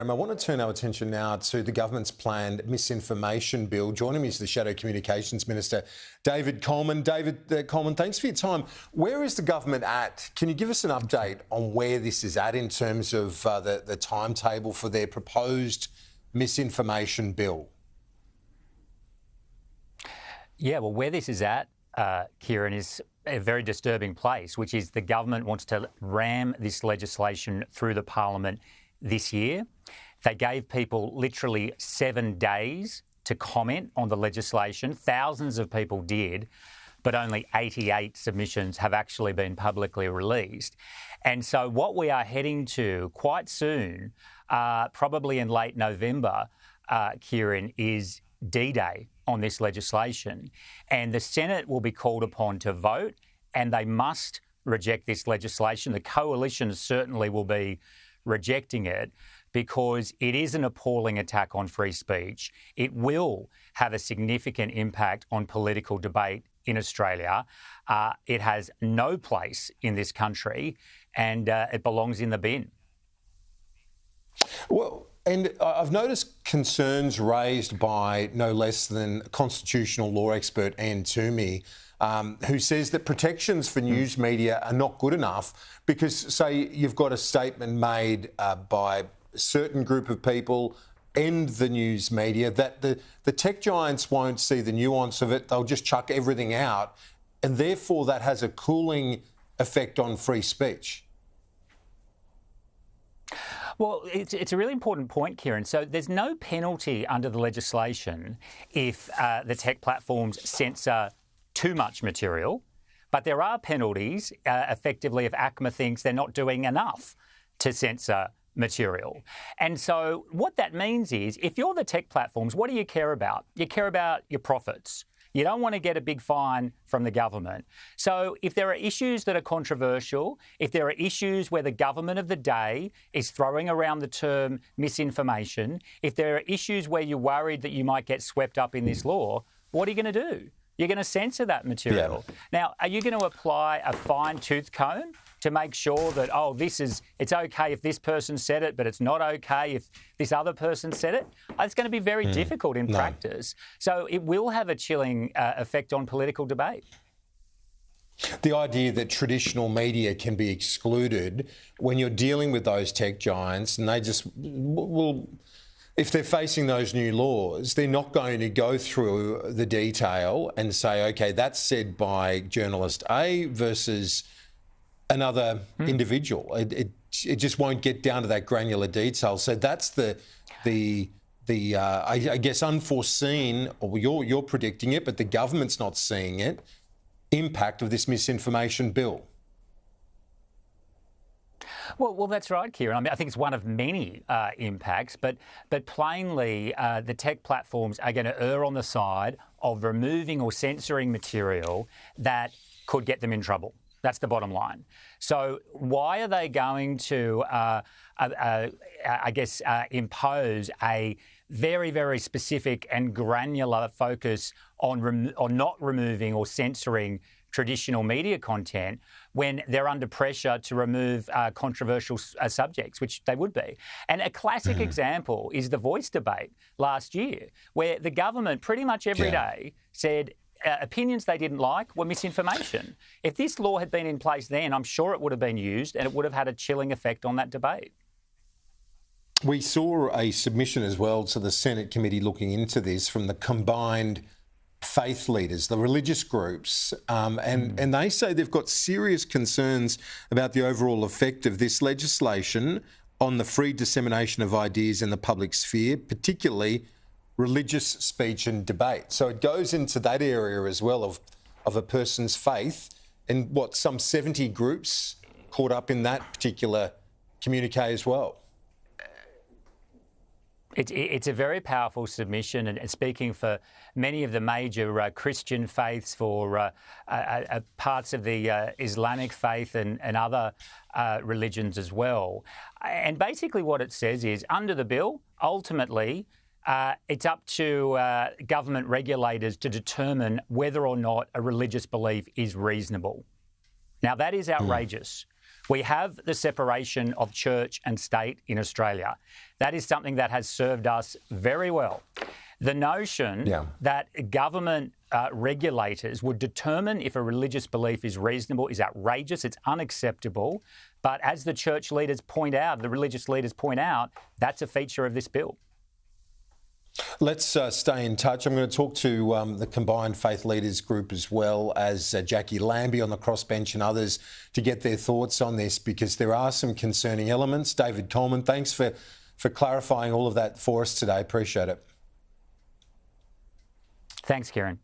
I want to turn our attention now to the government's planned misinformation bill. Joining me is the Shadow Communications Minister, David Coleman. David Coleman, thanks for your time. Where is the government at? Can you give us an update on where this is at in terms of the timetable for their proposed misinformation bill? Yeah, well, where this is at, Kieran, is a very disturbing place, which is the government wants to ram this legislation through the Parliament this year. They gave people literally 7 days to comment on the legislation. Thousands of people did, but only 88 submissions have actually been publicly released. And so what we are heading to quite soon, probably in late November, Kieran, is D-Day on this legislation. And the Senate will be called upon to vote, and they must reject this legislation. The coalition certainly will be rejecting it because it is an appalling attack on free speech. It will have a significant impact on political debate in Australia. It has no place in this country, and it belongs in the bin. Well, and I've noticed concerns raised by no less than constitutional law expert Anne Toomey, who says that protections for news media are not good enough because, say, you've got a statement made by a certain group of people and the news media that the tech giants won't see the nuance of it. They'll just chuck everything out, and therefore that has a cooling effect on free speech. Well, it's a really important point, Kieran. So there's no penalty under the legislation if the tech platforms censor too much material, but there are penalties effectively if ACMA thinks they're not doing enough to censor material. And so what that means is if you're the tech platforms, what do you care about? You care about your profits. You don't want to get a big fine from the government. So if there are issues that are controversial, if there are issues where the government of the day is throwing around the term misinformation, if there are issues where you're worried that you might get swept up in this law, what are you going to do? You're going to censor that material. Yeah. Now, are you going to apply a fine-tooth comb to make sure that, it's okay if this person said it, but it's not okay if this other person said it? It's going to be very difficult in practice. So it will have a chilling effect on political debate. The idea that traditional media can be excluded when you're dealing with those tech giants, and they just will... If they're facing those new laws, they're not going to go through the detail and say, OK, that's said by journalist A versus another individual. It just won't get down to that granular detail. So that's I guess unforeseen, or you're predicting it, but the government's not seeing it, impact of this misinformation bill. Well, that's right, Kieran. I mean, I think it's one of many impacts, but plainly the tech platforms are going to err on the side of removing or censoring material that could get them in trouble. That's the bottom line. So why are they going to, impose a very, very specific and granular focus on not removing or censoring traditional media content when they're under pressure to remove controversial subjects, which they would be? And a classic example is the Voice debate last year, where the government pretty much every day said opinions they didn't like were misinformation. If this law had been in place then, I'm sure it would have been used and it would have had a chilling effect on that debate. We saw a submission as well to the Senate committee looking into this from the combined faith leaders, the religious groups, and they say they've got serious concerns about the overall effect of this legislation on the free dissemination of ideas in the public sphere, particularly religious speech and debate. So it goes into that area as well of a person's faith, and some 70 groups caught up in that particular communique as well. It's a very powerful submission, and speaking for many of the major Christian faiths, for parts of the Islamic faith and other religions as well. And basically what it says is, under the bill, ultimately, it's up to government regulators to determine whether or not a religious belief is reasonable. Now, that is outrageous. We have the separation of church and state in Australia. That is something that has served us very well. The notion that government regulators would determine if a religious belief is reasonable is outrageous. It's unacceptable. But as the church leaders point out, the religious leaders point out, that's a feature of this bill. Let's stay in touch. I'm going to talk to the Combined Faith Leaders Group as well as Jackie Lambie on the crossbench and others to get their thoughts on this, because there are some concerning elements. David Coleman, thanks for clarifying all of that for us today. Appreciate it. Thanks, Kieran.